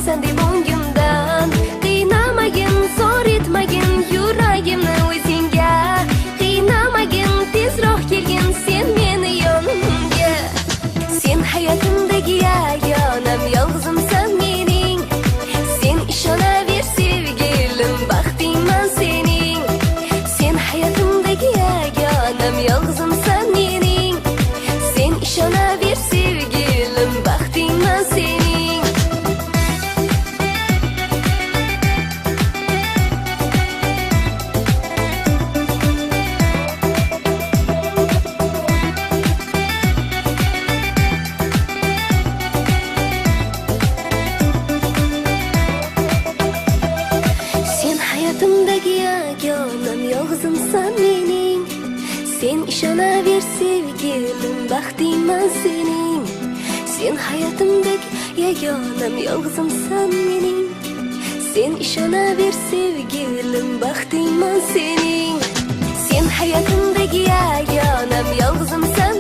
sen deb o'ngimdan. Qiynamagin, zor etmagin yuragimni o'zingga. Qiynamagin, tezroq kelgin sen meni yonimga. Sen hayotimdagi yagonam, yolg'izimsan mening. Sen ishonaver sevgilim, baxtingman sening. Sen hayotimdagi yagonam, yolg'izimsan mening. Sen ishonaver sevgilim, baxtingman sening. Sen hayotimdagi yagonam, yolg'izimsan mening. Sen ishonaver sevgilim, baxtingman sening. Sen hayotimdagi yagonam, yolg'izimsan mening. Sen ishonaver sevgilim, baxtingman sening. Sen hayotimdagi yagonam, yolg'izimsan